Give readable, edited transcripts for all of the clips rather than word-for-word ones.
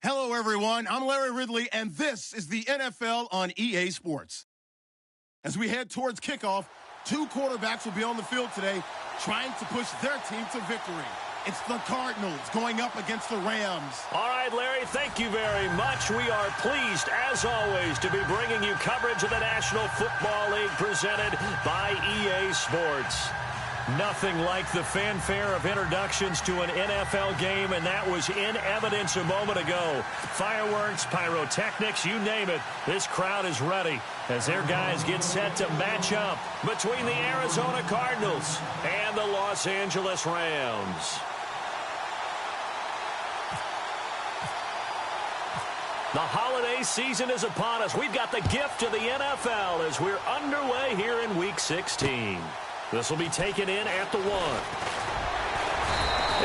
Hello, everyone. I'm Larry Ridley, and this is the NFL on EA Sports. As we head towards kickoff, two quarterbacks will be on the field today trying to push their team to victory. It's the Cardinals going up against the Rams. All right, Larry, thank you very much. We are pleased, as always, to be bringing you coverage of the National Football League presented by EA Sports. Nothing like the fanfare of introductions to an NFL game, and that was in evidence a moment ago. Fireworks, pyrotechnics, you name it. This crowd is ready as their guys get set to match up between the Arizona Cardinals and the Los Angeles Rams. The holiday season is upon us. We've got the gift of the NFL as we're underway here in Week 16. This will be taken in at the 1.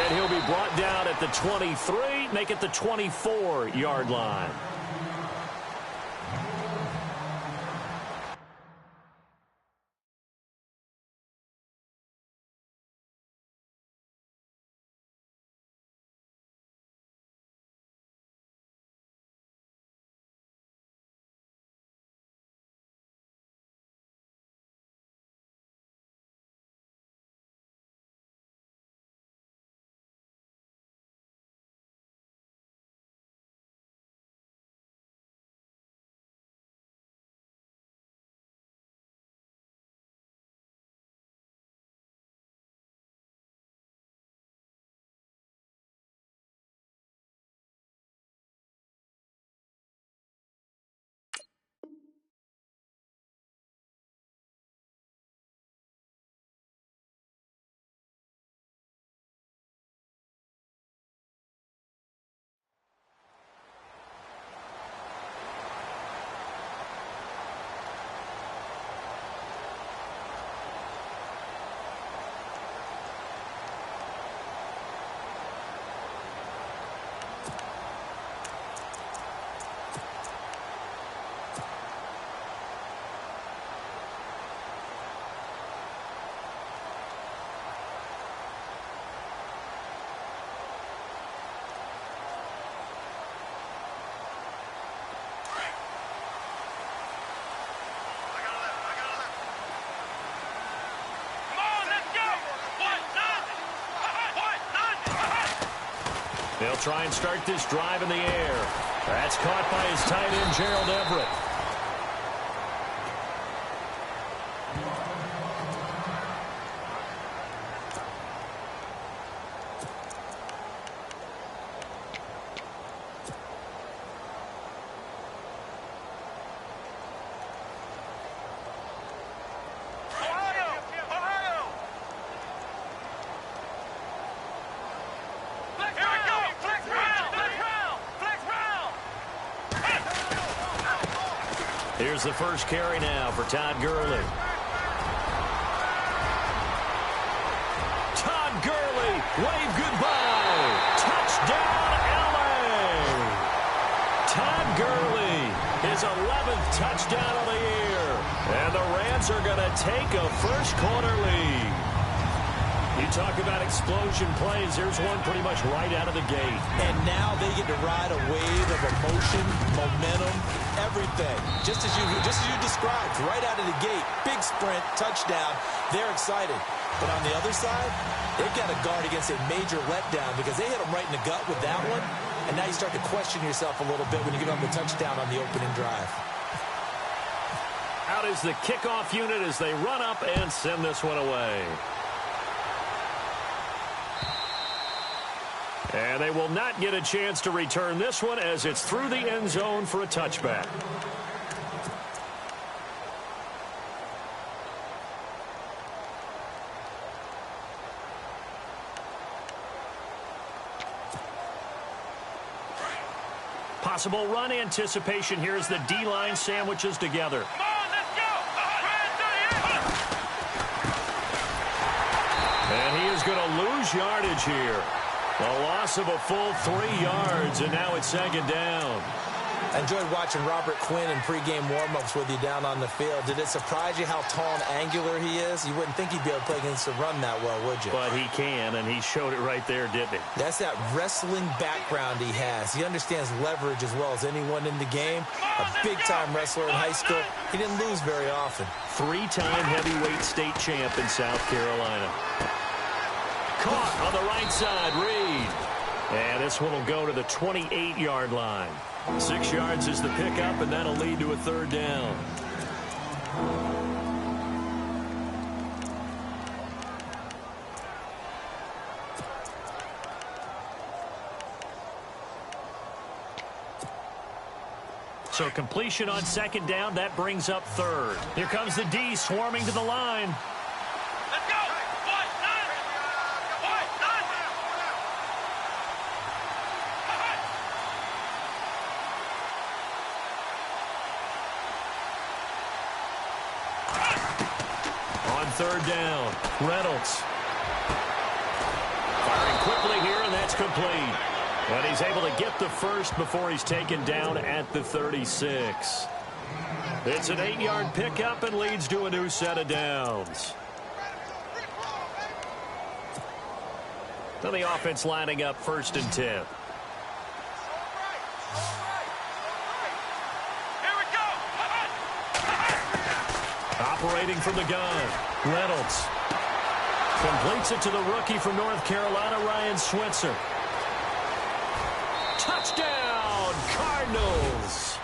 And he'll be brought down at the 23, make it the 24-yard line. They'll try and start this drive in the air. That's caught by his tight end, Gerald Everett. Here's the first carry now for Todd Gurley. Todd Gurley, wave goodbye. Touchdown, L.A. Todd Gurley, his 11th touchdown of the year. And the Rams are going to take a first-quarter lead. You talk about explosion plays. There's one pretty much right out of the gate. And now they get to ride a wave of emotion, momentum, everything. Just as you described, right out of the gate, big sprint, touchdown. They're excited. But on the other side, they've got to guard against a major letdown because they hit them right in the gut with that one. And now you start to question yourself a little bit when you give them the touchdown on the opening drive. Out is the kickoff unit as they run up and send this one away. And they will not get a chance to return this one as it's through the end zone for a touchback. Possible run anticipation here as the D-line sandwiches together. Come on, let's go! And he is going to lose yardage here. A loss of a full 3 yards, and now it's second down. I enjoyed watching Robert Quinn in pregame warm-ups with you down on the field. Did it surprise you how tall and angular he is? You wouldn't think he'd be able to play against the run that well, would you? But he can, and he showed it right there, didn't he? That's that wrestling background he has. He understands leverage as well as anyone in the game. A big-time wrestler in high school. He didn't lose very often. Three-time heavyweight state champ in South Carolina. Caught on the right side, Reed. And this one will go to the 28-yard line. 6 yards is the pickup, and that'll lead to a third down. So completion on second down, that brings up third. Here comes the D swarming to the line. Let's go! On third down, Reynolds. Firing quickly here, and that's complete. And he's able to get the first before he's taken down at the 36. It's an 8-yard pickup and leads to a new set of downs. Now the offense lining up 1st and 10. Operating from the gun, Reynolds completes it to the rookie from North Carolina, Ryan Switzer. Touchdown, Cardinals.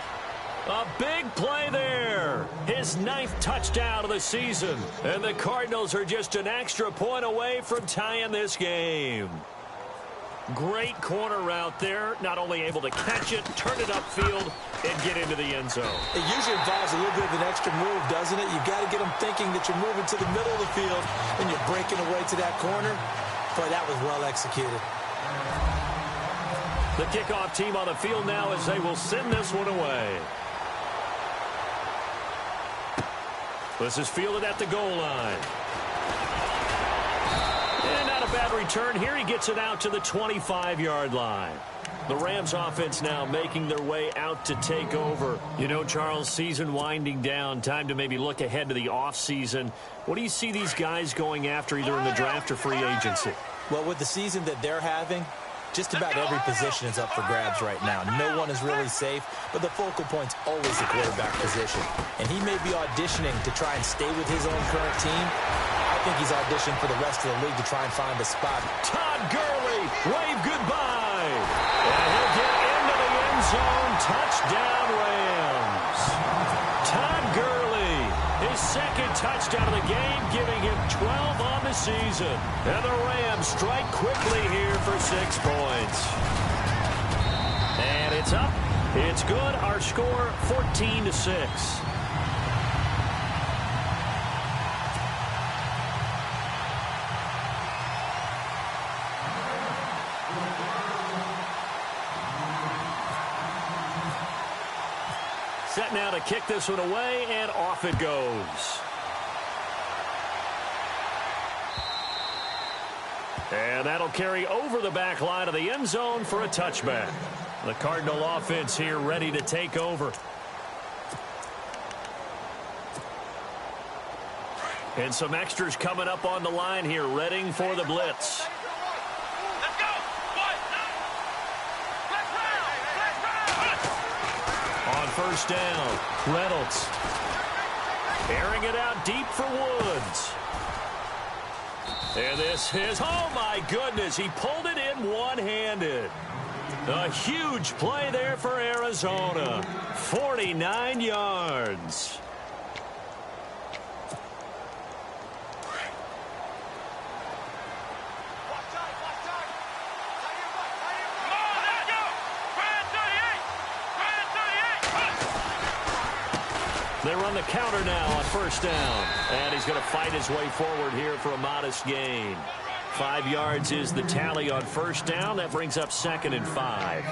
A big play there. His 9th touchdown of the season. And the Cardinals are just an extra point away from tying this game. Great corner route there. Not only able to catch it, turn it upfield, and get into the end zone. It usually involves a little bit of an extra move, doesn't it? You've got to get them thinking that you're moving to the middle of the field and you're breaking away to that corner. Boy, that was well executed. The kickoff team on the field now as they will send this one away. This is fielded at the goal line. And not a bad return here. He gets it out to the 25-yard line. The Rams offense now making their way out to take over. You know, Charles, season winding down. Time to maybe look ahead to the offseason. What do you see these guys going after either in the draft or free agency? Well, with the season that they're having, just about every position is up for grabs right now. No one is really safe, but the focal point's always the quarterback position. And he may be auditioning to try and stay with his own current team. I think he's auditioning for the rest of the league to try and find a spot. Todd Gurley, wave goodbye. And he'll get into the end zone. Touchdown, Rams. Todd Gurley, his 2nd touchdown of the game, giving him 12 on the season. And the Rams strike quickly here for 6 points. And it's up. It's good. Our score, 14-6. Set now to kick this one away, and off it goes. And that'll carry over the back line of the end zone for a touchback. The Cardinal offense here ready to take over. And some extras coming up on the line here, readying for the blitz. On first down, Reynolds airing it out deep for Woods. And this is, oh my goodness, he pulled it in one-handed. A huge play there for Arizona. 49 yards. They run the counter now on first down. And he's going to fight his way forward here for a modest gain. 5 yards is the tally on first down. That brings up 2nd and 5.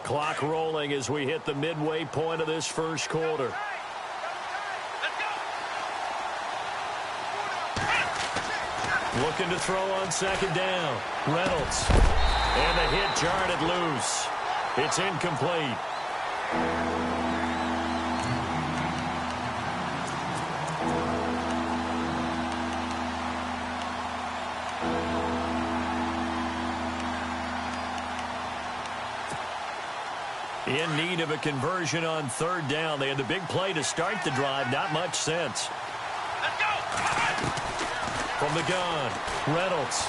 Clock rolling as we hit the midway point of this first quarter. Looking to throw on second down. Reynolds. And the hit jarred it loose. It's incomplete. In need of a conversion on third down. They had the big play to start the drive. Not much sense. Let's go. From the gun, Reynolds.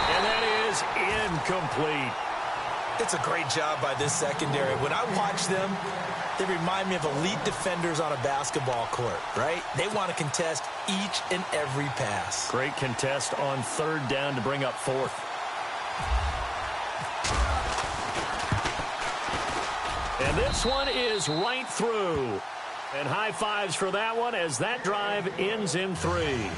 And that is incomplete. It's a great job by this secondary. When I watch them, they remind me of elite defenders on a basketball court, right? They want to contest each and every pass. Great contest on third down to bring up fourth. And this one is right through. And high fives for that one as that drive ends in 3.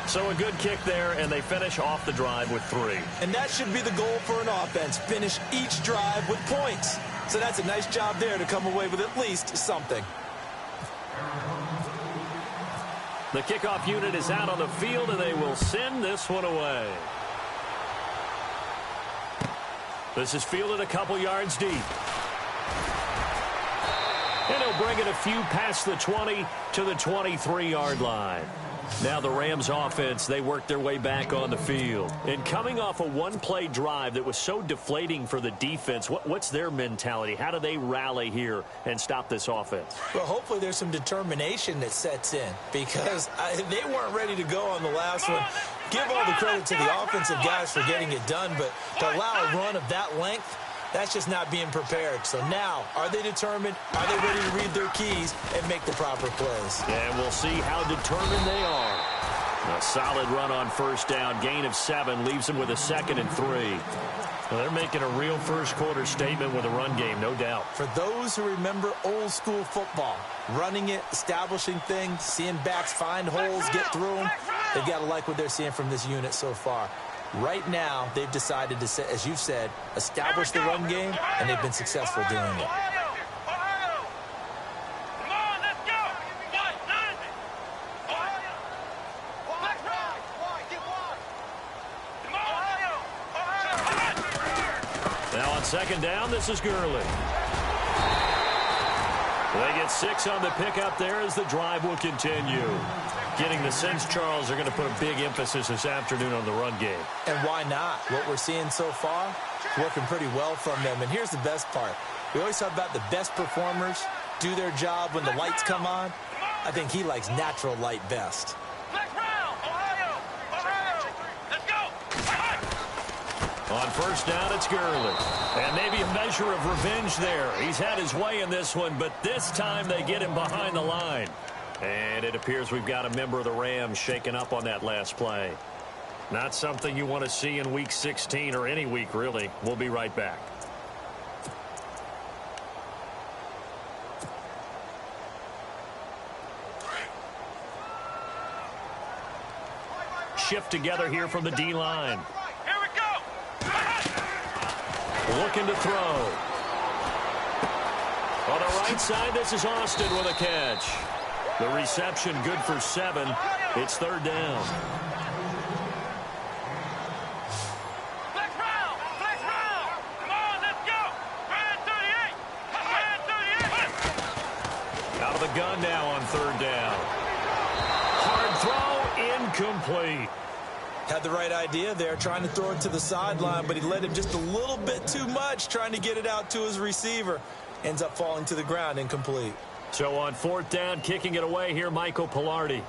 So a good kick there, and they finish off the drive with 3. And that should be the goal for an offense. Finish each drive with points. So that's a nice job there to come away with at least something. The kickoff unit is out on the field, and they will send this one away. This is fielded a couple yards deep. And he'll bring it a few past the 20 to the 23-yard line. Now the Rams offense, they work their way back on the field. And coming off a one-play drive that was so deflating for the defense, what's their mentality? How do they rally here and stop this offense? Well, hopefully there's some determination that sets in because they weren't ready to go on the last one. Give all the credit to the offensive guys for getting it done, but to allow a run of that length, that's just not being prepared. So now, are they determined? Are they ready to read their keys and make the proper plays? And we'll see how determined they are. A solid run on first down. Gain of 7 leaves them with a 2nd and 3. Well, they're making a real first-quarter statement with a run game, no doubt. For those who remember old-school football, running it, establishing things, seeing backs find holes, get through them, they've got to like what they're seeing from this unit so far. Right now, they've decided to, as you've said, establish the run game, and they've been successful doing it. Now on second down, this is Gurley. They get 6 on the pickup there as the drive will continue. Getting the sense, Charles, are going to put a big emphasis this afternoon on the run game. And why not? What we're seeing so far, working pretty well from them. And here's the best part. We always talk about the best performers do their job when the lights come on. I think he likes natural light best. On first down, it's Gurley. And maybe a measure of revenge there. He's had his way in this one, but this time they get him behind the line. And it appears we've got a member of the Rams shaken up on that last play. Not something you want to see in Week 16 or any week, really. We'll be right back. Shift together here from the D-line. Here we go. Looking to throw. On the right side, this is Austin with a catch. The reception good for 7. It's third down. Flex round. Flex round. Come on, let's go. Red 38. Red 38. Out of the gun now on third down. Hard throw, incomplete. Had the right idea there, trying to throw it to the sideline, but he led him just a little bit too much, trying to get it out to his receiver. Ends up falling to the ground, incomplete. So on fourth down, kicking it away here, Michael Pilardi.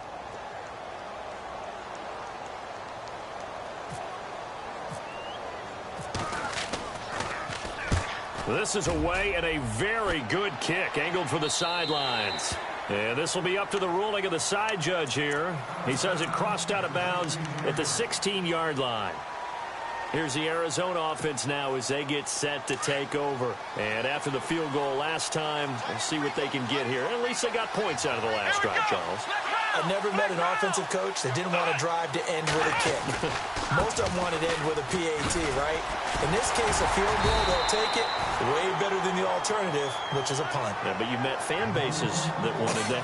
This is away and a very good kick, angled for the sidelines. And this will be up to the ruling of the side judge here. He says it crossed out of bounds at the 16-yard line. Here's the Arizona offense now as they get set to take over. And after the field goal last time, we'll see what they can get here. At least they got points out of the last drive, Charles. I never met an offensive coach that didn't want to drive to end with a kick. Most of them wanted to end with a PAT, right? In this case, a field goal, they'll take it. Way better than the alternative, which is a punt. Yeah, but you met fan bases that wanted that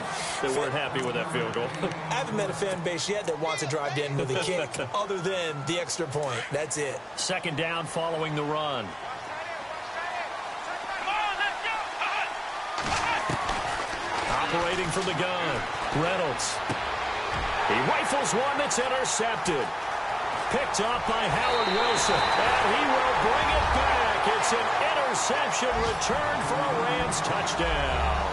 weren't happy with that field goal. I haven't met a fan base yet that wants to drive to end with a kick other than the extra point. That's it. Second down following the run. Operating from the gun, Reynolds. He rifles one that's intercepted. Picked off by Howard Wilson, and he will bring it back. It's an interception return for a Rams touchdown.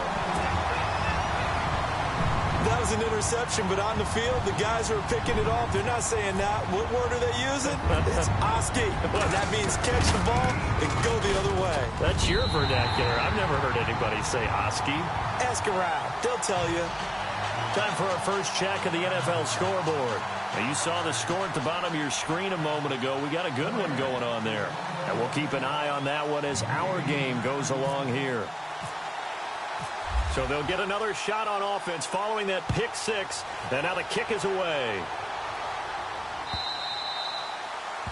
That was an interception, but on the field, the guys who are picking it off, they're not saying that. What word are they using? It's Oski. That means catch the ball and go the other way. That's your vernacular. I've never heard anybody say Oski. Ask around. They'll tell you. Time for our first check of the NFL scoreboard. Now, you saw the score at the bottom of your screen a moment ago. We got a good one going on there. And we'll keep an eye on that one as our game goes along here. So they'll get another shot on offense following that pick six. And now the kick is away.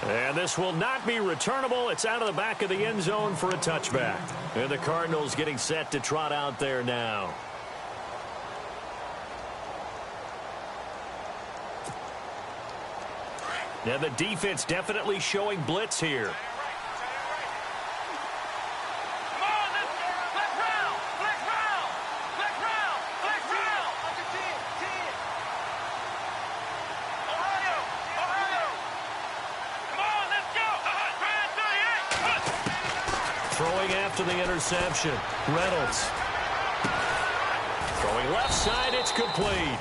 And this will not be returnable. It's out of the back of the end zone for a touchback. And the Cardinals getting set to trot out there now. Now the defense definitely showing blitz here. Throwing after the interception, Reynolds. Throwing left side, it's complete.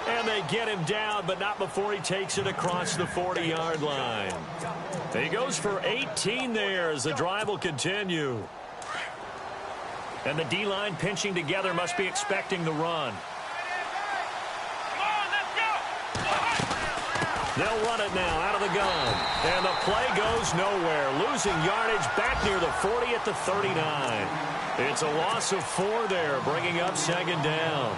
And they get him down, but not before he takes it across the 40-yard line. He goes for 18 there as the drive will continue. And the D-line pinching together must be expecting the run. They'll run it now out of the gun. And the play goes nowhere. Losing yardage back near the 40 at the 39. It's a loss of 4 there, bringing up second down.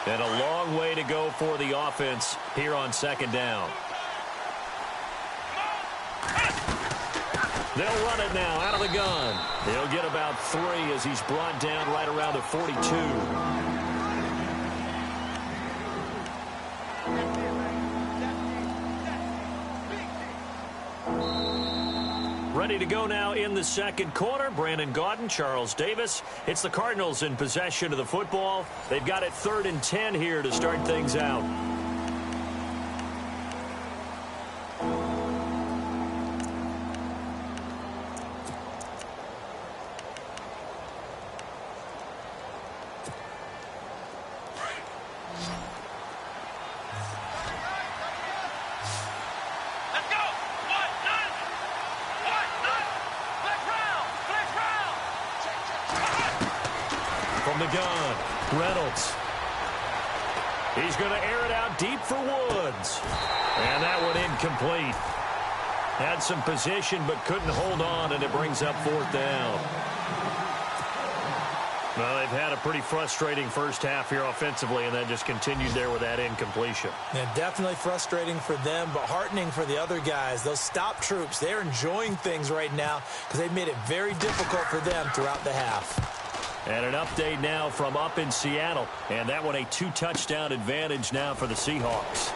And a long way to go for the offense here on second down. They'll run it now out of the gun. They'll get about 3 as he's brought down right around the 42. Ready to go now in the second quarter. Brandon Gaudin, Charles Davis. It's the Cardinals in possession of the football. They've got it 3rd and 10 here to start things out. From the gun, Reynolds. He's going to air it out deep for Woods. And that one incomplete. Had some position but couldn't hold on, and it brings up 4th down. Well, they've had a pretty frustrating first half here offensively, and then just continued there with that incompletion. Yeah, definitely frustrating for them, but heartening for the other guys. Those stop troops, they're enjoying things right now because they've made it very difficult for them throughout the half. And an update now from up in Seattle. And that one a 2-touchdown advantage now for the Seahawks.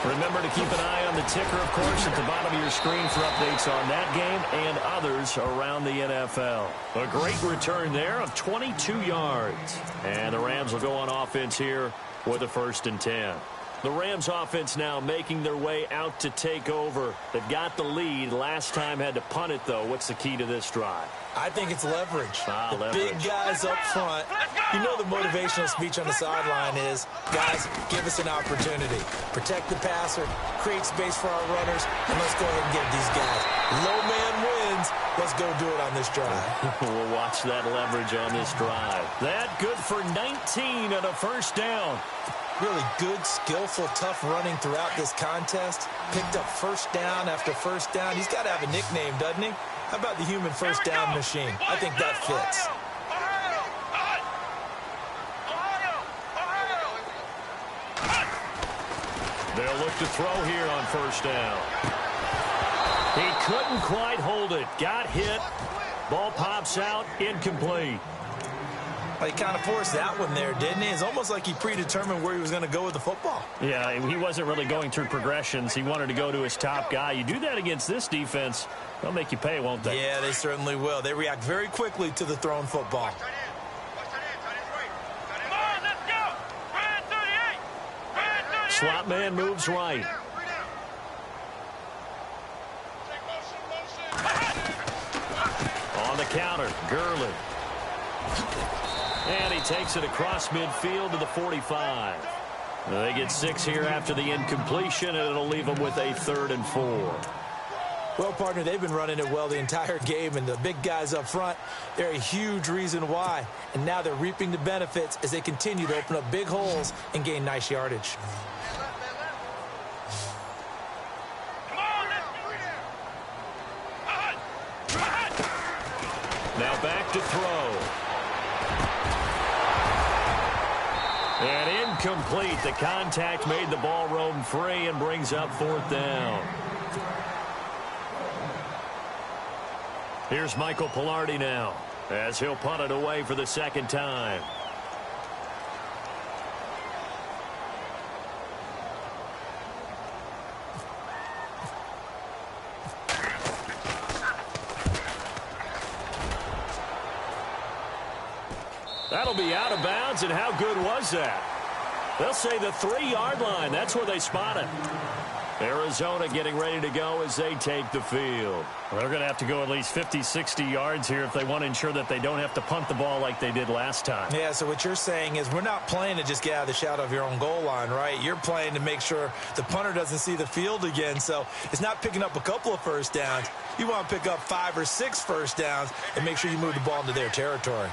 Remember to keep an eye on the ticker, of course, at the bottom of your screen for updates on that game and others around the NFL. A great return there of 22 yards. And the Rams will go on offense here with a 1st and 10. The Rams offense now making their way out to take over. They've got the lead. Last time had to punt it, though. What's the key to this drive? I think it's leverage. The leverage. Big guys up front. You know the motivational speech on the sideline is, guys, give us an opportunity. Protect the passer, create space for our runners, and let's go ahead and get these guys. Low man wins. Let's go do it on this drive. We'll watch that leverage on this drive. That good for 19 and a 1st down. Really good, skillful, tough running throughout this contest. Picked up 1st down after 1st down. He's got to have a nickname, doesn't he? How about the human 1st down machine? I think that fits. They'll look to throw here on first down. He couldn't quite hold it. Got hit. Ball pops out. Incomplete. Well, he kind of forced that one there, didn't he? It's almost like he predetermined where he was going to go with the football. Yeah, he wasn't really going through progressions. He wanted to go to his top guy. You do that against this defense, they'll make you pay, won't they? Yeah, they certainly will. They react very quickly to the thrown football. Slot man moves right. On the counter, Gurley. And he takes it across midfield to the 45. They get 6 here after the incompletion, and it'll leave them with a 3rd and 4. Well, partner, they've been running it well the entire game, and the big guys up front, they're a huge reason why. And now they're reaping the benefits as they continue to open up big holes and gain nice yardage. Now back to throw. And incomplete. The contact made the ball roam free and brings up 4th down. Here's Michael Pilardi now as he'll punt it away for the 2nd time. That'll be out of bounds, and how good was that? They'll say the 3-yard line. That's where they spot it. Arizona getting ready to go as they take the field. Well, they're going to have to go at least 50, 60 yards here if they want to ensure that they don't have to punt the ball like they did last time. Yeah, so what you're saying is we're not playing to just get out of the shadow of your own goal line, right? You're playing to make sure the punter doesn't see the field again. So it's not picking up a couple of first downs. You want to pick up 5 or 6 first downs and make sure you move the ball into their territory.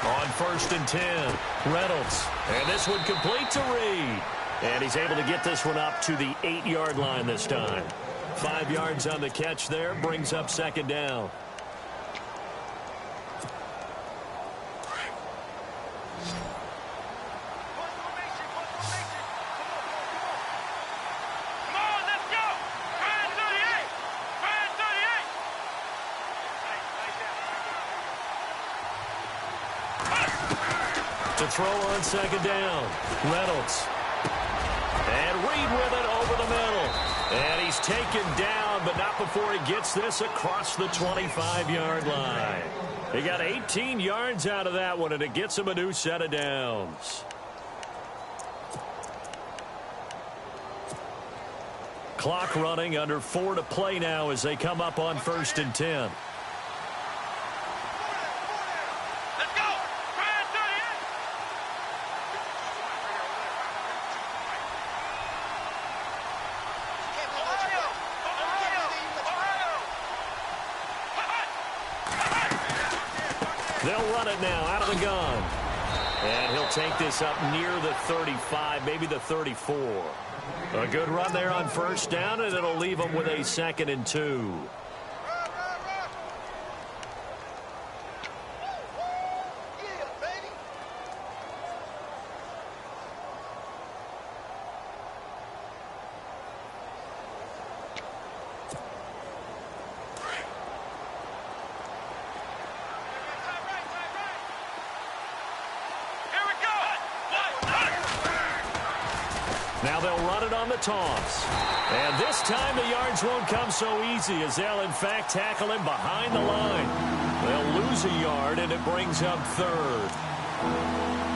On 1st and 10, Reynolds. And this one complete to Reed. And he's able to get this one up to the 8-yard line this time. 5 yards on the catch there, brings up 2nd down. To throw on 2nd down, Reynolds. And Reed with it over the middle. And he's taken down, but not before he gets this across the 25-yard line. He got 18 yards out of that one, and it gets him a new set of downs. Clock running, under 4 to play now as they come up on 1st and 10. They'll run it now out of the gun. And he'll take this up near the 35, maybe the 34. A good run there on 1st down, and it'll leave them with a 2nd and 2. Now they'll run it on the toss. And this time the yards won't come so easy as they'll, in fact, tackle him behind the line. They'll lose a yard, and it brings up 3rd.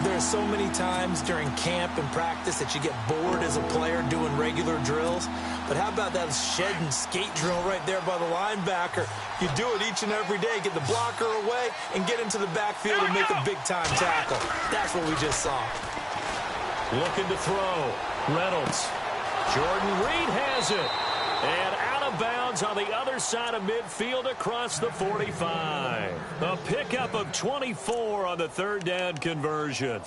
There's so many times during camp and practice that you get bored as a player doing regular drills. But how about that shed and skate drill right there by the linebacker? You do it each and every day. Get the blocker away and get into the backfield and make a big-time tackle. That's what we just saw. Looking to throw. Reynolds. Jordan Reed has it. And out of bounds on the other side of midfield across the 45. A pickup of 24 on the 3rd down conversion.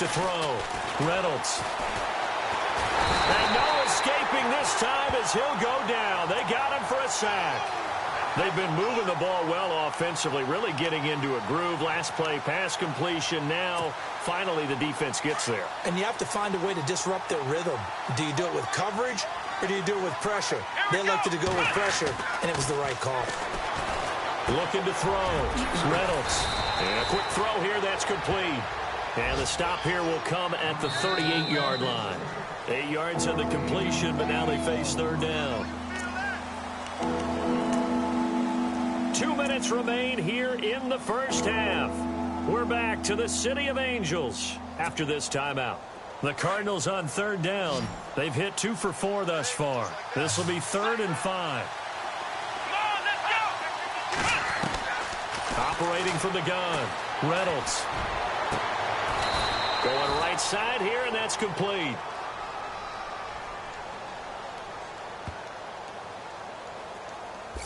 to throw. Reynolds. And no escaping this time as he'll go down. They got him for a sack. They've been moving the ball well offensively, really getting into a groove. Last play, pass completion. Now, finally, the defense gets there. And you have to find a way to disrupt their rhythm. Do you do it with coverage or do you do it with pressure? They elected to go with pressure, and it was the right call. Looking to throw. Reynolds. And a quick throw here. That's complete. And the stop here will come at the 38-yard line. 8 yards on the completion, but now they face third down. 2 minutes remain here in the first half. We're back to the City of Angels after this timeout. The Cardinals on third down. They've hit 2 for 4 thus far. This will be 3rd and 5. Operating from the gun. Reynolds. Going right side here, and that's complete.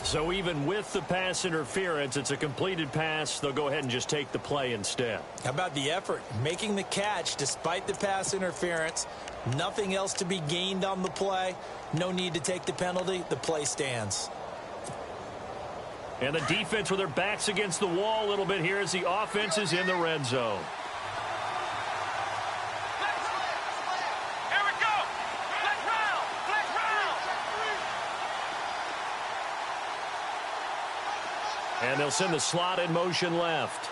So even with the pass interference, it's a completed pass. They'll go ahead and just take the play instead. How about the effort? Making the catch despite the pass interference. Nothing else to be gained on the play. No need to take the penalty. The play stands. And the defense with their backs against the wall a little bit here as the offense is in the red zone. Here we go. Flex round. Flex round. And they'll send the slot in motion left.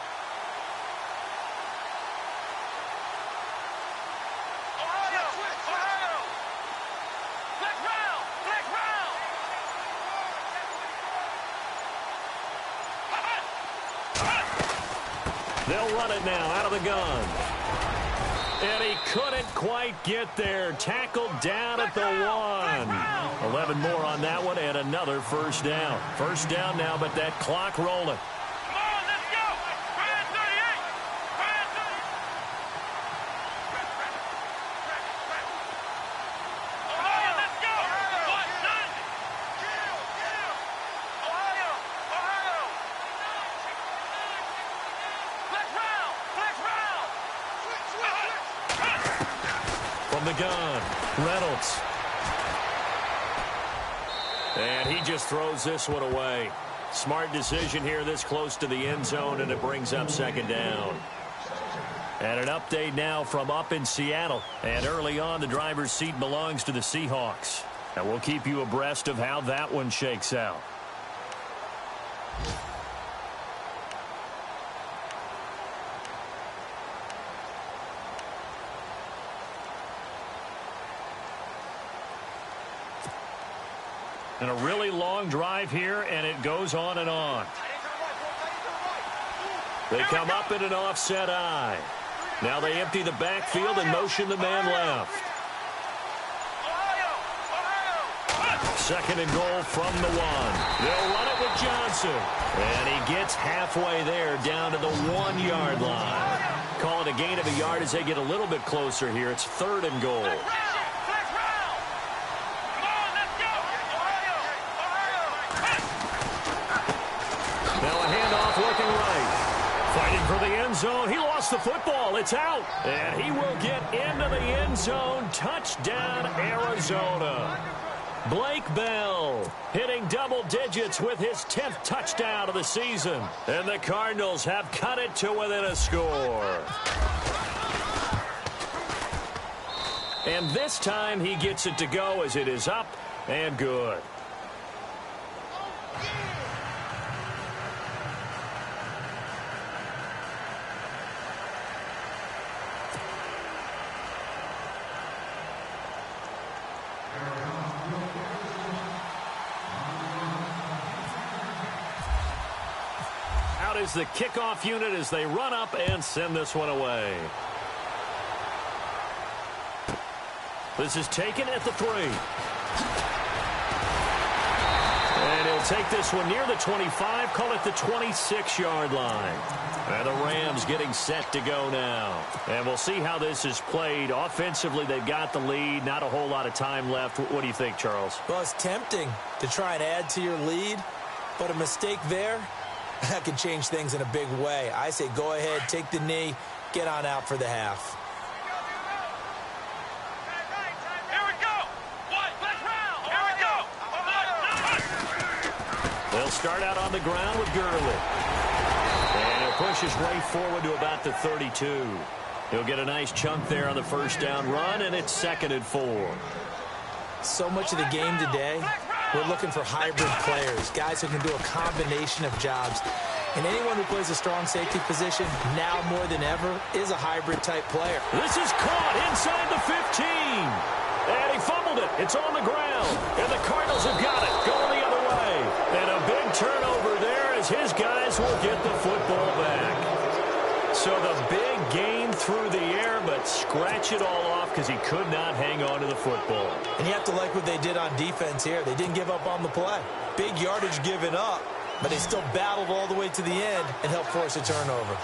Ohio. Ohio. Flex round. Flex round. They'll run it now out of the gun. And he couldn't quite get there. Tackled down at the 1. 11 more on that one and another first down. First down now, but that clock rolling. Come on, let's go. Brand 38. Brand 38. Ohio, let's go. What? None. Ohio. Ohio. Flex round. Flex round. From the gun, Reynolds. And he just throws this one away. Smart decision here this close to the end zone, and it brings up second down. And an update now from up in Seattle. And early on, the driver's seat belongs to the Seahawks. And we'll keep you abreast of how that one shakes out. And a really long drive here, and it goes on and on. They come up in an offset eye. Now they empty the backfield and motion the man left. Second and goal from the 1. They'll run it with Johnson. And he gets halfway there down to the 1-yard line. Call it a gain of a yard as they get a little bit closer here. It's 3rd and goal. Looking right. Fighting for the end zone. He lost the football. It's out. And he will get into the end zone. Touchdown, Arizona. Blake Bell hitting double digits with his 10th touchdown of the season. And the Cardinals have cut it to within a score. And this time he gets it to go as it is up and good. Is the kickoff unit as they run up and send this one away. This is taken at the 3. And he'll take this one near the 25, call it the 26-yard line. And the Rams getting set to go now. And we'll see how this is played. Offensively, they've got the lead. Not a whole lot of time left. What do you think, Charles? Well, it's tempting to try and add to your lead, but a mistake there, that could change things in a big way. I say go ahead, take the knee, get on out for the half. start out on the ground with Gurley. And he'll push his way forward to about the 32. He'll get a nice chunk there on the first down run, and it's 2nd and 4. So much of the game today, we're looking for hybrid players, guys who can do a combination of jobs. And anyone who plays a strong safety position, now more than ever, is a hybrid-type player. This is caught inside the 15. And he fumbled it. It's on the ground. And the Cardinals have got it, going the other way. And a big turnover there as his guys will get the football back. So the big gain through the air, but scratch it all off because he could not hang on to the football. And you have to like what they did on defense here. They didn't give up on the play. Big yardage given up, but they still battled all the way to the end and helped force a turnover.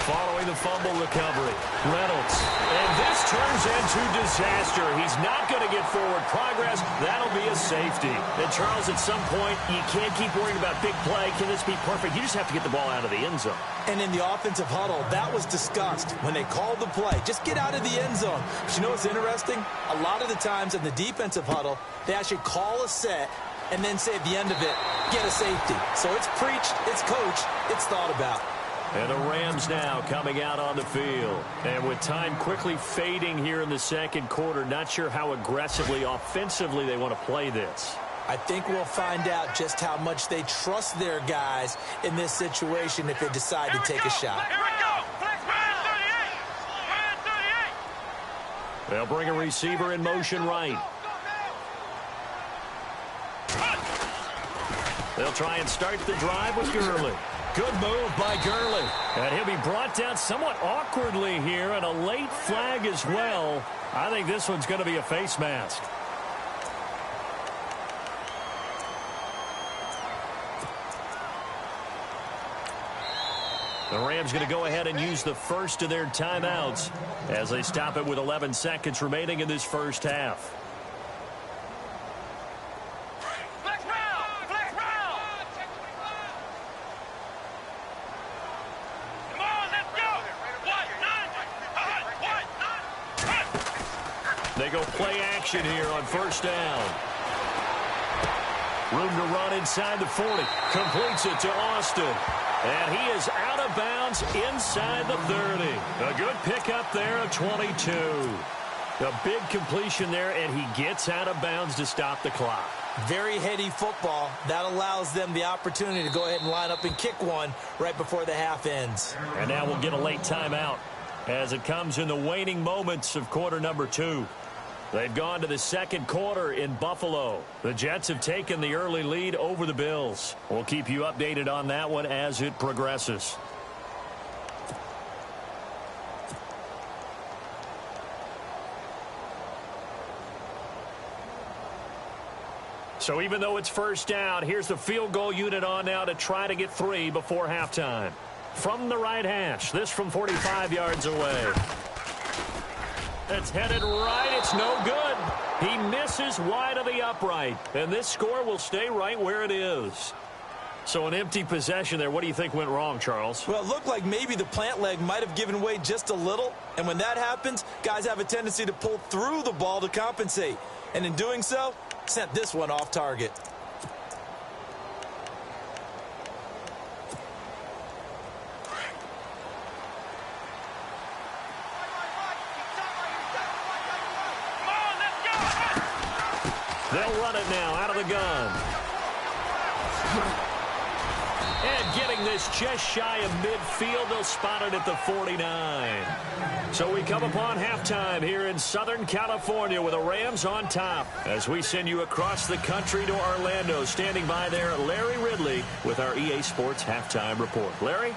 Following the fumble recovery, Reynolds. And this turns into disaster. He's not going to get forward progress. That'll be a safety. And, Charles, at some point, you can't keep worrying about big play. Can this be perfect? You just have to get the ball out of the end zone. And in the offensive huddle, that was discussed when they called the play. Just get out of the end zone. But you know what's interesting? A lot of the times in the defensive huddle, they actually call a set and then say at the end of it, get a safety. So it's preached, it's coached, it's thought about. And the Rams now coming out on the field. And with time quickly fading here in the second quarter, not sure how aggressively, offensively they want to play this. I think we'll find out just how much they trust their guys in this situation if they decide to take a shot. Here we go. Flex 38. They'll bring a receiver in motion right. They'll try and start the drive with Gurley. Good move by Gurley. And he'll be brought down somewhat awkwardly here, and a late flag as well. I think this one's going to be a face mask. The Rams going to go ahead and use the first of their timeouts as they stop it with 11 seconds remaining in this first half. They go play action here on first down. Room to run inside the 40. Completes it to Austin. And he is out of bounds inside the 30. A good pickup there at 22. A big completion there, and he gets out of bounds to stop the clock. Very heady football. That allows them the opportunity to go ahead and line up and kick one right before the half ends. And now we'll get a late timeout as it comes in the waning moments of quarter number 2. They've gone to the second quarter in Buffalo. The Jets have taken the early lead over the Bills. We'll keep you updated on that one as it progresses. So even though it's first down, here's the field goal unit on now to try to get 3 before halftime. From the right hash, this from 45 yards away. It's headed right. It's no good. He misses wide of the upright. And this score will stay right where it is. So an empty possession there. What do you think went wrong, Charles? Well, it looked like maybe the plant leg might have given way just a little. And when that happens, guys have a tendency to pull through the ball to compensate. And in doing so, sent this one off target. They'll run it now out of the gun. And getting this just shy of midfield, they'll spot it at the 49. So we come upon halftime here in Southern California with the Rams on top as we send you across the country to Orlando. Standing by there, Larry Ridley with our EA Sports Halftime Report. Larry?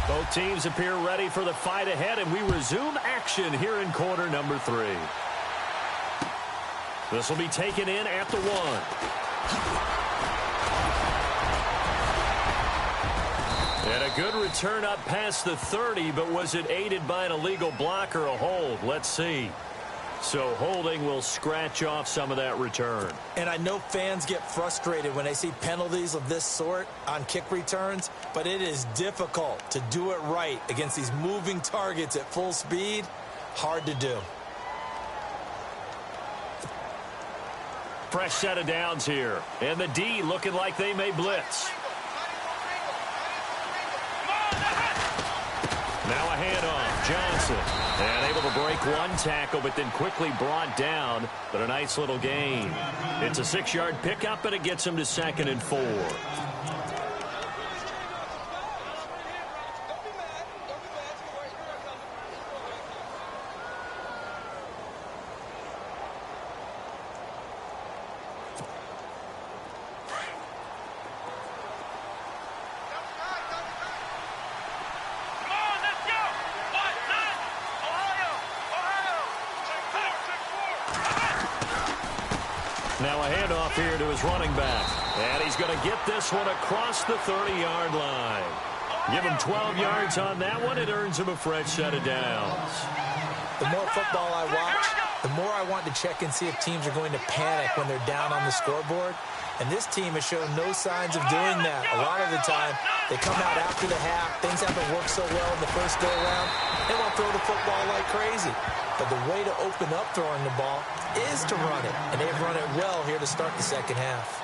Both teams appear ready for the fight ahead, and we resume action here in quarter number 3. This will be taken in at the 1. And a good return up past the 30, but was it aided by an illegal block or a hold? Let's see. So holding will scratch off some of that return. And I know fans get frustrated when they see penalties of this sort on kick returns, but it is difficult to do it right against these moving targets at full speed. Hard to do. Fresh set of downs here. And the D looking like they may blitz. Now a handoff. Johnson. And able to break one tackle, but then quickly brought down. But a nice little gain. It's a 6-yard pickup, and it gets him to 2nd and 4. Now a handoff here to his running back. And he's going to get this one across the 30-yard line. Give him 12 yards on that one. It earns him a fresh set of downs. The more football I watch, the more I want to check and see if teams are going to panic when they're down on the scoreboard. And this team has shown no signs of doing that. A lot of the time, they come out after the half. Things haven't worked so well in the first go-around. They won't throw the football like crazy. But the way to open up throwing the ball is to run it. And they've run it well here to start the second half.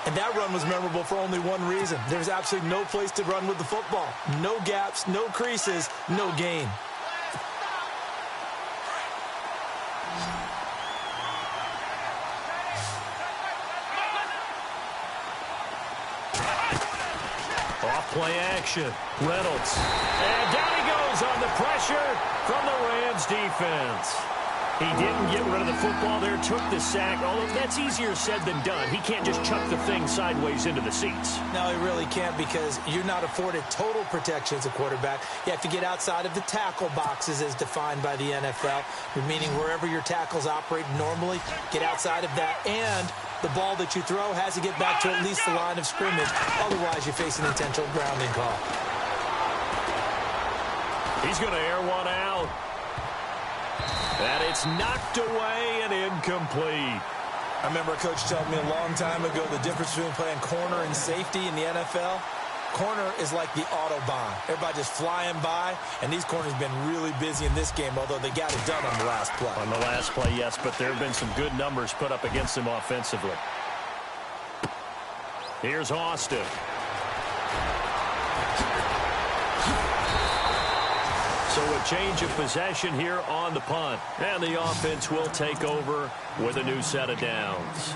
And that run was memorable for only one reason. There's absolutely no place to run with the football. No gaps, no creases, no gain. Off-play action. Reynolds. And down he goes on the pressure from the Rams defense. He didn't get rid of the football there, took the sack. Although that's easier said than done. He can't just chuck the thing sideways into the seats. No, he really can't, because you're not afforded total protection as a quarterback. You have to get outside of the tackle boxes as defined by the NFL, meaning wherever your tackles operate normally, get outside of that. And the ball that you throw has to get back to at least the line of scrimmage. Otherwise, you face an intentional grounding call. He's going to air one out. And it's knocked away and incomplete. I remember a coach telling me a long time ago the difference between playing corner and safety in the NFL. Corner is like the Autobahn. Everybody just flying by, and these corners have been really busy in this game, although they got it done on the last play. On the last play, yes, but there have been some good numbers put up against them offensively. Here's Austin. So a change of possession here on the punt. And the offense will take over with a new set of downs.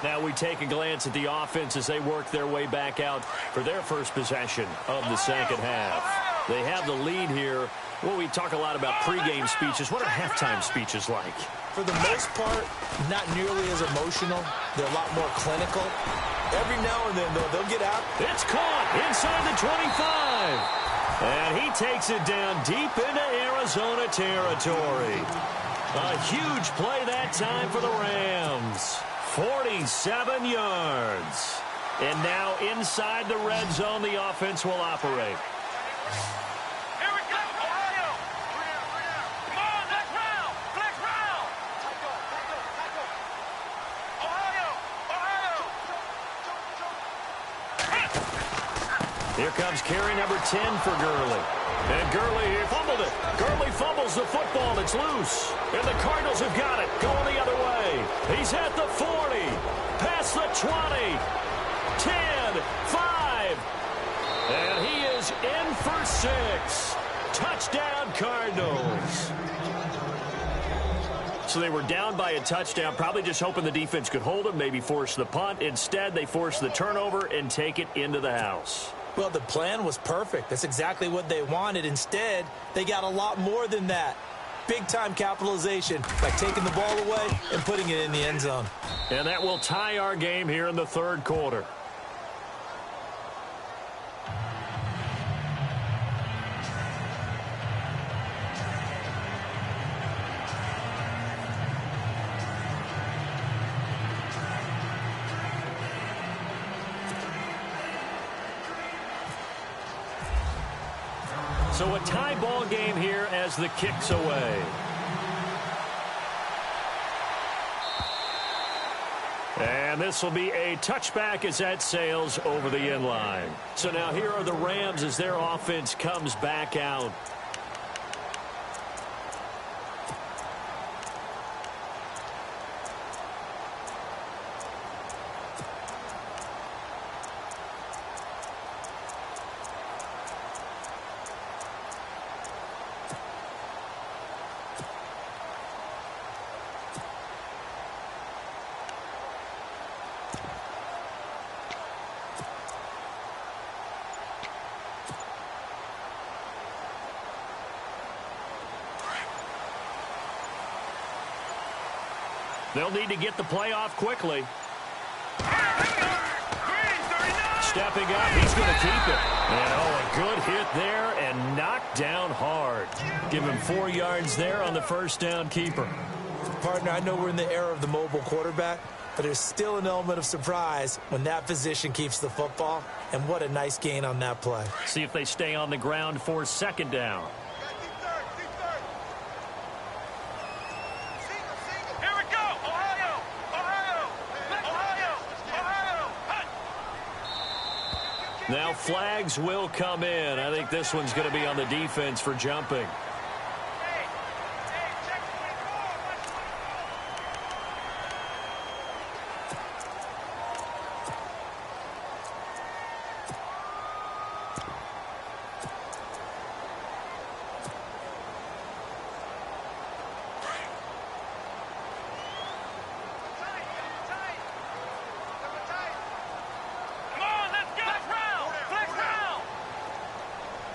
Now we take a glance at the offense as they work their way back out for their first possession of the second half. They have the lead here. Well, we talk a lot about pregame speeches. What are halftime speeches like? For the most part, not nearly as emotional. They're a lot more clinical. Every now and then, though, they'll get out. It's caught inside the 25. And he takes it down deep into Arizona territory. A huge play that time for the Rams. 47 yards. And now inside the red zone, the offense will operate. Here we go, Ohio. Come on, let's round. Let's round. Ohio. Here comes carry number 10 for Gurley. And Gurley here fumbled it. Gurley fumbles the football. It's loose. And the Cardinals have got it. Going the other way. He's at the 40. Past the 20. 10. 5. And he is in for 6. Touchdown, Cardinals. So they were down by a touchdown, probably just hoping the defense could hold them, maybe force the punt. Instead, they force the turnover and take it into the house. Well, the plan was perfect. That's exactly what they wanted. Instead, they got a lot more than that. Big-time capitalization by taking the ball away and putting it in the end zone. And that will tie our game here in the third quarter. So a tie ball game here as the kick's away. And this will be a touchback as that sails over the inline. So now here are the Rams as their offense comes back out. They'll need to get the play off quickly. Stepping up, he's going to keep it. And a good hit there and knocked down hard. Give him 4 yards there on the first down keeper. Partner, I know we're in the era of the mobile quarterback, but there's still an element of surprise when that position keeps the football. And what a nice gain on that play. See if they stay on the ground for second down. Now flags will come in. I think this one's going to be on the defense for jumping.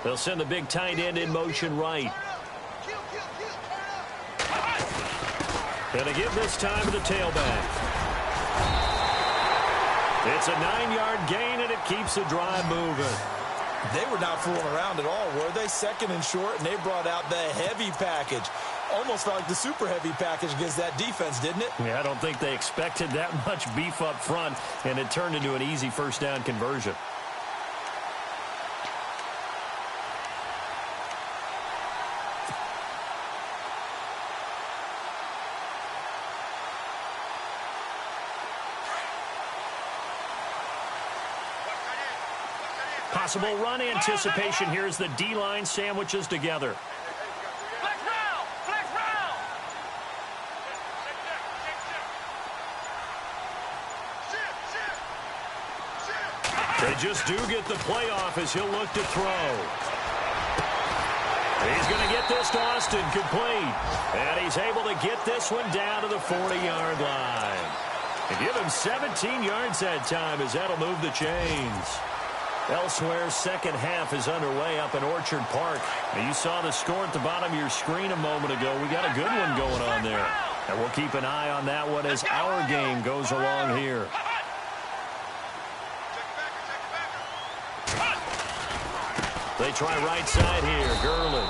They'll send the big tight end in motion right. Going to give this time to the tailback. It's a 9-yard gain, and it keeps the drive moving. They were not fooling around at all, were they? Second and short, and they brought out the heavy package. Almost felt like the super heavy package against that defense, didn't it? Yeah, I don't think they expected that much beef up front, and it turned into an easy first down conversion. Possible run anticipation here as the D-line sandwiches together. They just do get the playoff as he'll look to throw. He's going to get this to Austin complete. And he's able to get this one down to the 40-yard line. And give him 17 yards that time as that'll move the chains. Elsewhere, second half is underway up in Orchard Park. Now, you saw the score at the bottom of your screen a moment ago. We got a good one going on there. And we'll keep an eye on that one as our game goes along here. They try right side here, Gurley.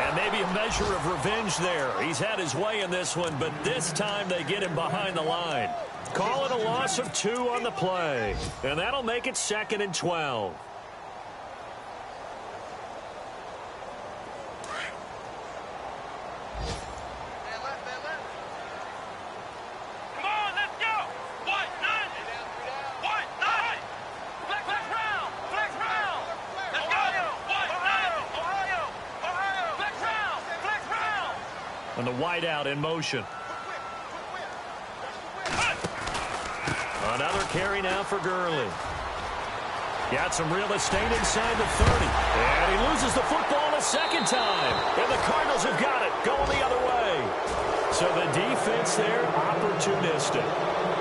And maybe a measure of revenge there. He's had his way in this one, but this time they get him behind the line. Call it a loss of 2 on the play. And that'll make it 2nd and 12. And the wideout in motion. Another carry now for Gurley. Got some real estate inside the 30. And he loses the football a second time. And the Cardinals have got it going the other way. So the defense there, opportunistic.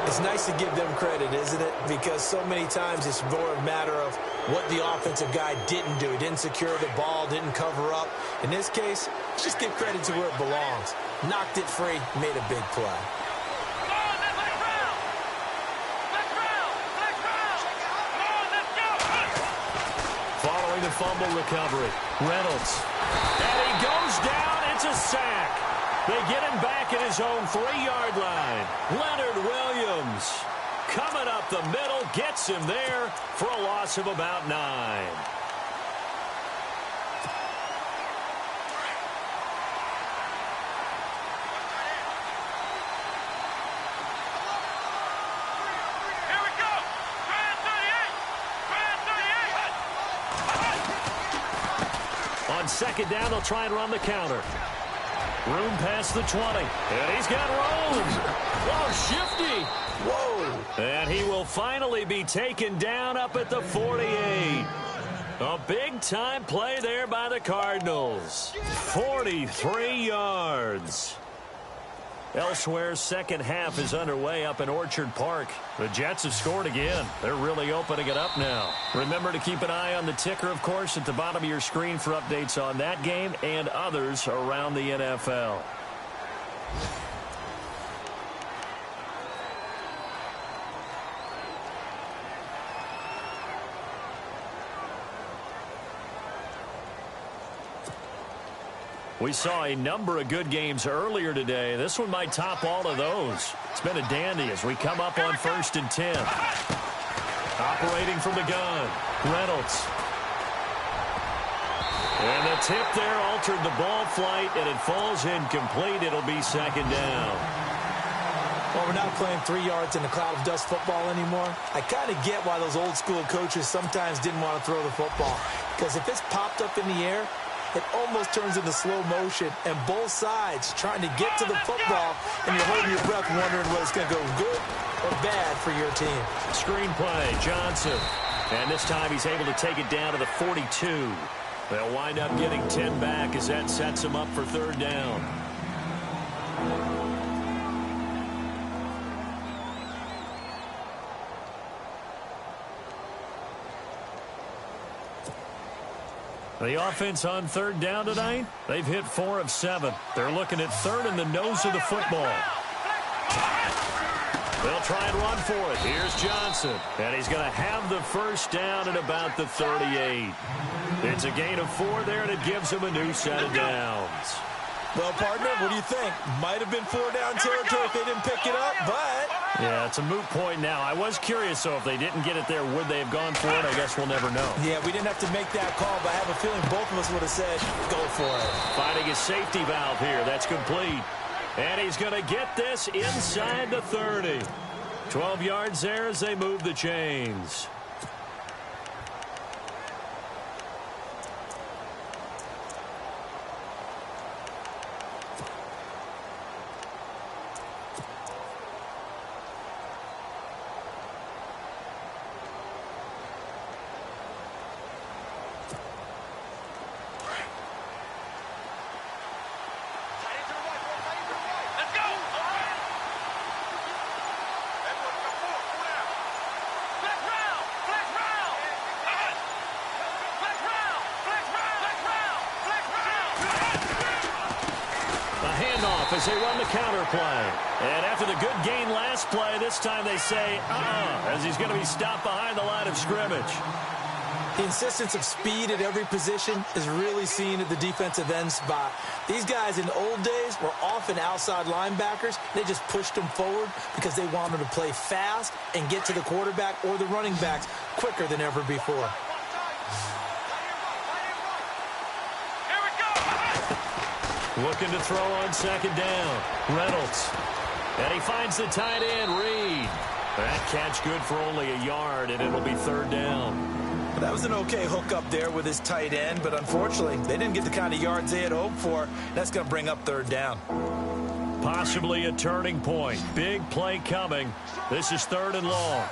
It's nice to give them credit, isn't it? Because so many times it's more a matter of what the offensive guy didn't do. He didn't secure the ball, didn't cover up. In this case, just give credit to where it belongs. Knocked it free, made a big play. Following the fumble recovery, Reynolds. And he goes down. It's a sack. They get him back at his own 3-yard line. Leonard Williams coming up the middle, gets him there for a loss of about 9. On second down, they'll try and run the counter. Room past the 20. And he's got room. Whoa, shifty. Whoa. And he will finally be taken down up at the 48. A big-time play there by the Cardinals. 43 yards. Elsewhere, second half is underway up in Orchard Park. The Jets have scored again. They're really opening it up now. Remember to keep an eye on the ticker, of course, at the bottom of your screen for updates on that game and others around the NFL. We saw a number of good games earlier today. This one might top all of those. It's been a dandy as we come up on 1st and 10. Operating from the gun, Reynolds. And the tip there altered the ball flight, and it falls incomplete. It'll be second down. Well, we're not playing 3 yards in a cloud of dust football anymore. I kind of get why those old school coaches sometimes didn't want to throw the football. Because if it's popped up in the air, it almost turns into slow motion, and both sides trying to get to the football, and you're holding your breath wondering whether it's going to go good or bad for your team. Screenplay, Johnson. And this time he's able to take it down to the 42. They'll wind up getting 10 back as that sets him up for third down. The offense on third down tonight, they've hit 4 of 7. They're looking at third in the nose of the football. They'll try and run for it. Here's Johnson. And he's going to have the first down at about the 38. It's a gain of 4 there, and it gives him a new set of downs. Well, partner, what do you think? Might have been 4-down territory if they didn't pick it up, but... Yeah, it's a moot point now. I was curious, though, if they didn't get it there, would they have gone for it? I guess we'll never know. Yeah, we didn't have to make that call, but I have a feeling both of us would have said, go for it. Finding a safety valve here. That's complete. And he's going to get this inside the 30. 12 yards there as they move the chains. As they run the counter play. And after the good gain last play, this time they say, as he's going to be stopped behind the line of scrimmage. The insistence of speed at every position is really seen at the defensive end spot. These guys in the old days were often outside linebackers. They just pushed them forward because they wanted to play fast and get to the quarterback or the running backs quicker than ever before. Looking to throw on second down. Reynolds. And he finds the tight end, Reed. That catch good for only a yard, and it'll be third down. That was an okay hook up there with his tight end, but unfortunately, they didn't get the kind of yards they had hoped for. That's going to bring up third down. Possibly a turning point. Big play coming. This is third and long.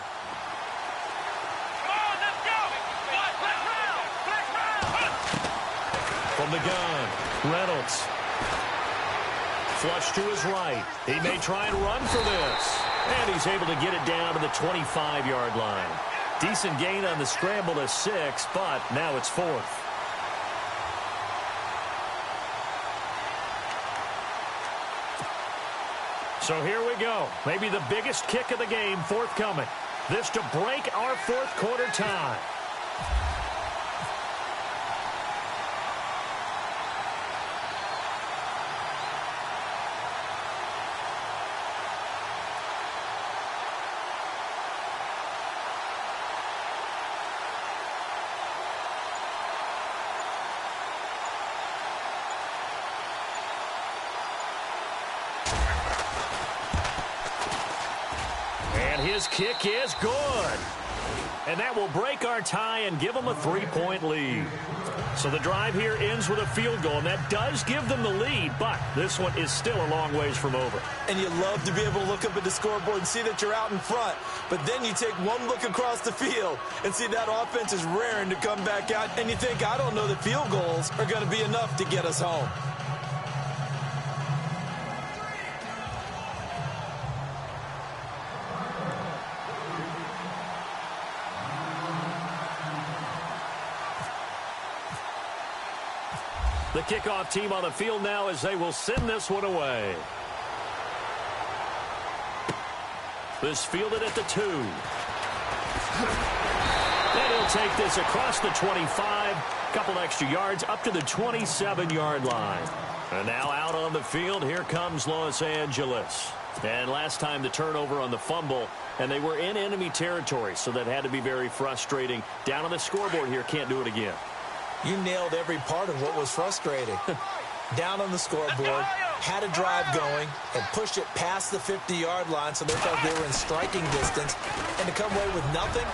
From the gun, Reynolds. Flush to his right. He may try and run for this. And he's able to get it down to the 25-yard line. Decent gain on the scramble to 6, but now it's 4th. So here we go. Maybe the biggest kick of the game forthcoming. This to break our fourth quarter tie. His kick is good. And that will break our tie and give them a 3-point lead. So the drive here ends with a field goal, and that does give them the lead, but this one is still a long ways from over. And you love to be able to look up at the scoreboard and see that you're out in front, but then you take one look across the field and see that offense is raring to come back out, and you think, I don't know that field goals are going to be enough to get us home. The kickoff team on the field now as they will send this one away. This fielded at the 2. And he'll take this across the 25. Couple extra yards up to the 27-yard line. And now out on the field, here comes Los Angeles. And last time the turnover on the fumble, and they were in enemy territory, so that had to be very frustrating. Down on the scoreboard here, can't do it again. You nailed every part of what was frustrating. Down on the scoreboard, had a drive going, and pushed it past the 50-yard line so they felt they were in striking distance. And to come away with nothing,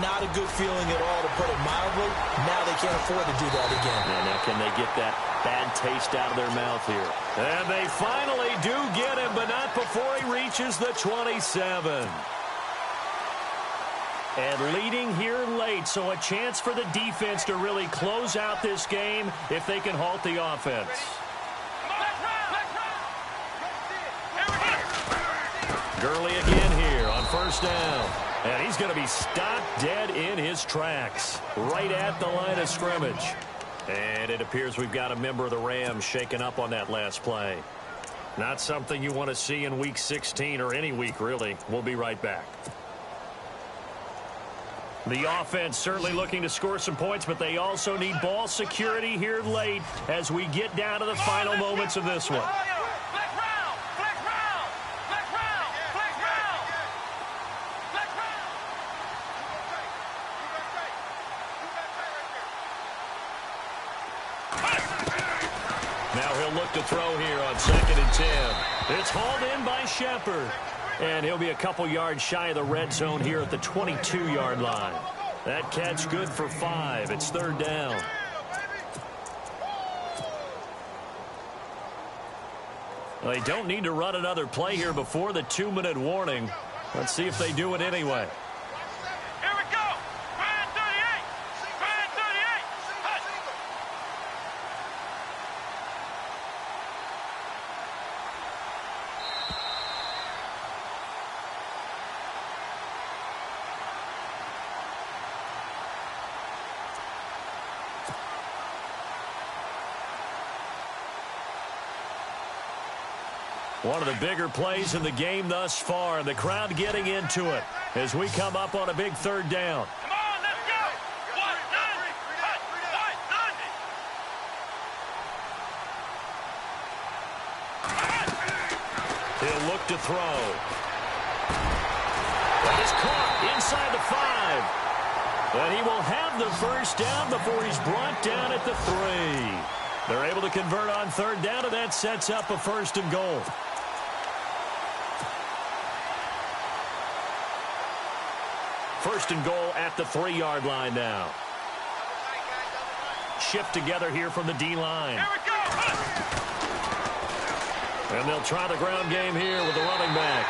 not a good feeling at all, to put it mildly. Now they can't afford to do that again. And now can they get that bad taste out of their mouth here? And they finally do get him, but not before he reaches the 27. And leading here late, so a chance for the defense to really close out this game if they can halt the offense. Gurley again here on first down. And he's going to be stopped dead in his tracks, right at the line of scrimmage. And it appears we've got a member of the Rams shaken up on that last play. Not something you want to see in Week 16 or any week, really. We'll be right back. The offense certainly looking to score some points, but they also need ball security here late as we get down to the final moments of this one. Now he'll look to throw here on 2nd and 10. It's hauled in by Shepard. And he'll be a couple yards shy of the red zone here at the 22-yard line. That catch good for 5. It's 3rd down. Well, they don't need to run another play here before the 2-minute warning. Let's see if they do it anyway. Here we go. Brand 38. Brand 38. One of the bigger plays in the game thus far, and the crowd getting into it as we come up on a big 3rd down. Come on, let's go. 190. He'll look to throw. That is caught inside the 5. And he will have the first down before he's brought down at the 3. They're able to convert on 3rd down, and that sets up a 1st and goal. First and goal at the 3-yard line now. Shift together here from the D-line. Here we go. And they'll try the ground game here with the running back.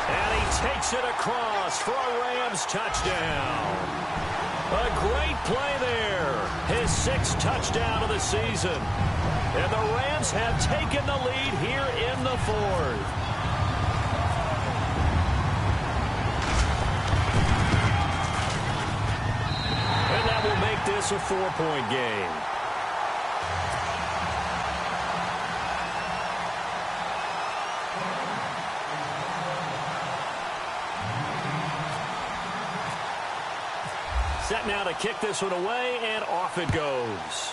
And he takes it across for a Rams touchdown. A great play there. His 6th touchdown of the season. And the Rams have taken the lead here in the 4th. And that will make this a 4-point game. Set now to kick this one away, and off it goes.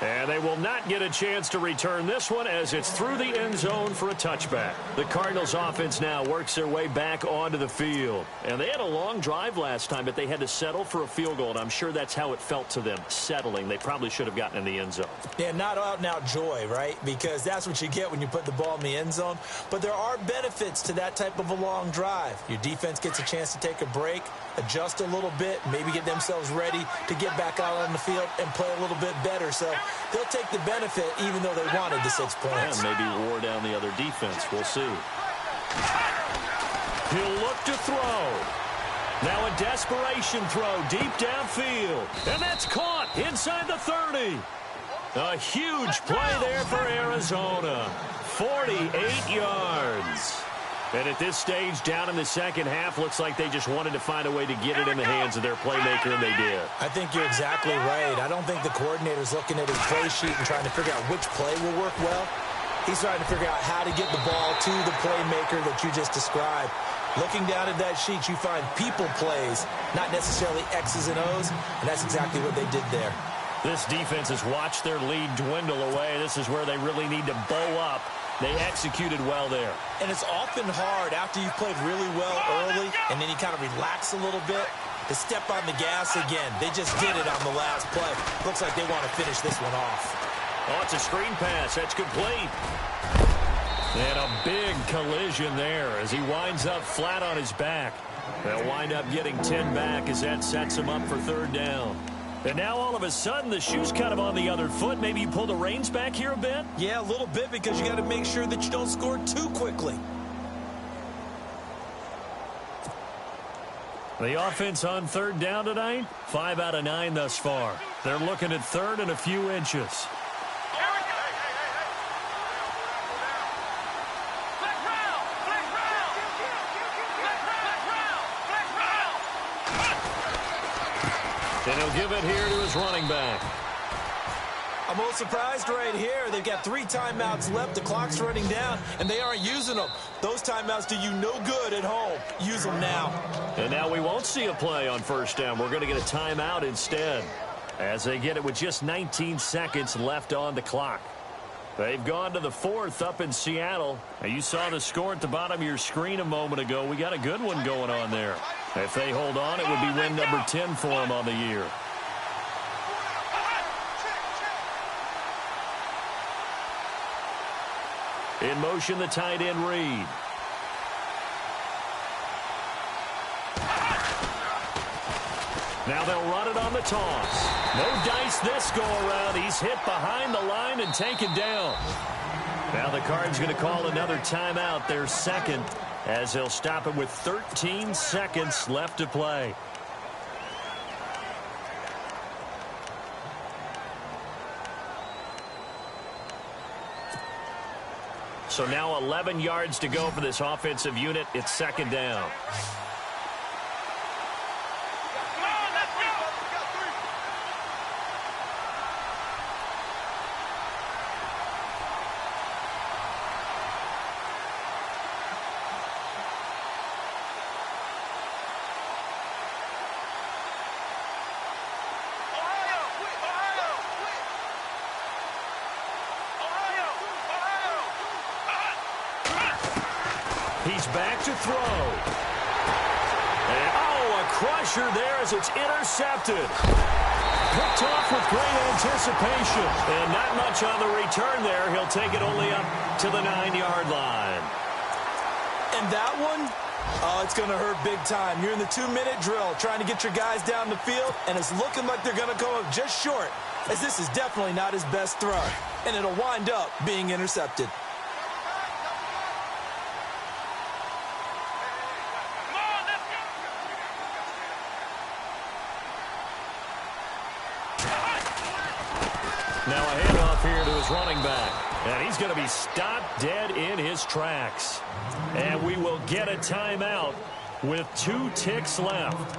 And they will not get a chance to return this one as it's through the end zone for a touchback. The Cardinals offense now works their way back onto the field. And they had a long drive last time, but they had to settle for a field goal, and I'm sure that's how it felt to them, settling. They probably should have gotten in the end zone. Yeah, not out-and-out joy, right? Because that's what you get when you put the ball in the end zone. But there are benefits to that type of a long drive. Your defense gets a chance to take a break, adjust a little bit, maybe get themselves ready to get back out on the field and play a little bit better. So they'll take the benefit even though they wanted the 6 points. Yeah, maybe wore down the other defense. We'll see. He'll look to throw. Now a desperation throw deep downfield. And that's caught inside the 30. A huge play there for Arizona. 48 yards. And at this stage, down in the second half, looks like they just wanted to find a way to get it in the hands of their playmaker, and they did. I think you're exactly right. I don't think the coordinator's looking at his play sheet and trying to figure out which play will work well. He's trying to figure out how to get the ball to the playmaker that you just described. Looking down at that sheet, you find people plays, not necessarily X's and O's, and that's exactly what they did there. This defense has watched their lead dwindle away. This is where they really need to bow up. They executed well there. And it's often hard after you've played really well early and then you kind of relax a little bit to step on the gas again. They just did it on the last play. Looks like they want to finish this one off. Oh, it's a screen pass. That's complete. And a big collision there as he winds up flat on his back. They'll wind up getting 10 back as that sets him up for third down. And now all of a sudden the shoe's kind of on the other foot. Maybe you pull the reins back here a bit? Yeah, a little bit because you got to make sure that you don't score too quickly. The offense on third down tonight, 5 out of 9 thus far. They're looking at third and a few inches. And he'll give it here to his running back. I'm a little surprised right here. They've got 3 timeouts left. The clock's running down, and they aren't using them. Those timeouts do you no good at home. Use them now. And now we won't see a play on first down. We're going to get a timeout instead as they get it with just 19 seconds left on the clock. They've gone to the 4th up in Seattle. Now, you saw the score at the bottom of your screen a moment ago. We got a good one going on there. If they hold on, it would be win number 10 for them on the year. In motion, the tight end Reed. Now they'll run it on the toss. No dice this go around. He's hit behind the line and taken down. Now the Cards going to call another timeout, their second, as they'll stop it with 13 seconds left to play. So now 11 yards to go for this offensive unit. It's second down. He's back to throw. And, a crusher there as it's intercepted. Picked off with great anticipation. And not much on the return there. He'll take it only up to the 9-yard line. And that one, it's going to hurt big time. You're in the 2-minute drill trying to get your guys down the field, and it's looking like they're going to go up just short, as this is definitely not his best throw. And it'll wind up being intercepted. Now a handoff here to his running back. And he's going to be stopped dead in his tracks. And we will get a timeout with 2 ticks left.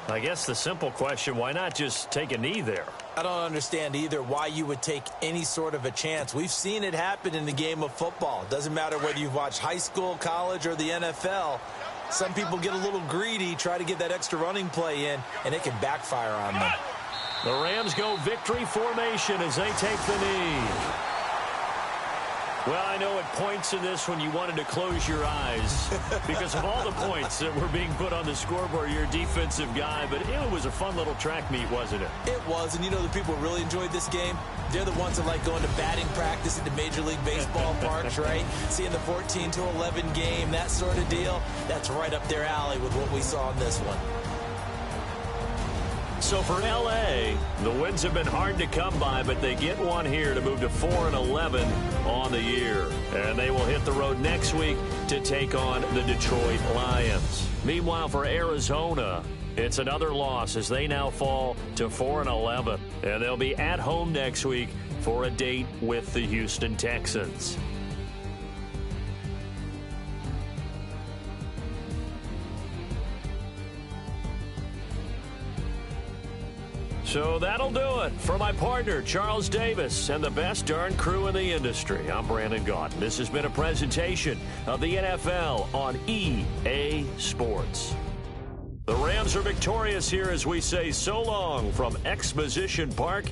I guess the simple question, why not just take a knee there? I don't understand either why you would take any sort of a chance. We've seen it happen in the game of football. Doesn't matter whether you've watched high school, college, or the NFL. Some people get a little greedy, try to get that extra running play in, and it can backfire on them. The Rams go victory formation as they take the knee. Well, I know at points in this when you wanted to close your eyes because of all the points that were being put on the scoreboard. You're a defensive guy, but it was a fun little track meet, wasn't it? It was, and you know the people who really enjoyed this game? They're the ones that like going to batting practice at the Major League Baseball parks, right? Seeing the 14-11 game, that sort of deal. That's right up their alley with what we saw in this one. So for L.A., the wins have been hard to come by, but they get one here to move to 4-11 on the year. And they will hit the road next week to take on the Detroit Lions. Meanwhile, for Arizona, it's another loss as they now fall to 4-11. And they'll be at home next week for a date with the Houston Texans. So that'll do it. For my partner, Charles Davis, and the best darn crew in the industry, I'm Brandon Gaunt. This has been a presentation of the NFL on EA Sports. The Rams are victorious here as we say so long from Exposition Park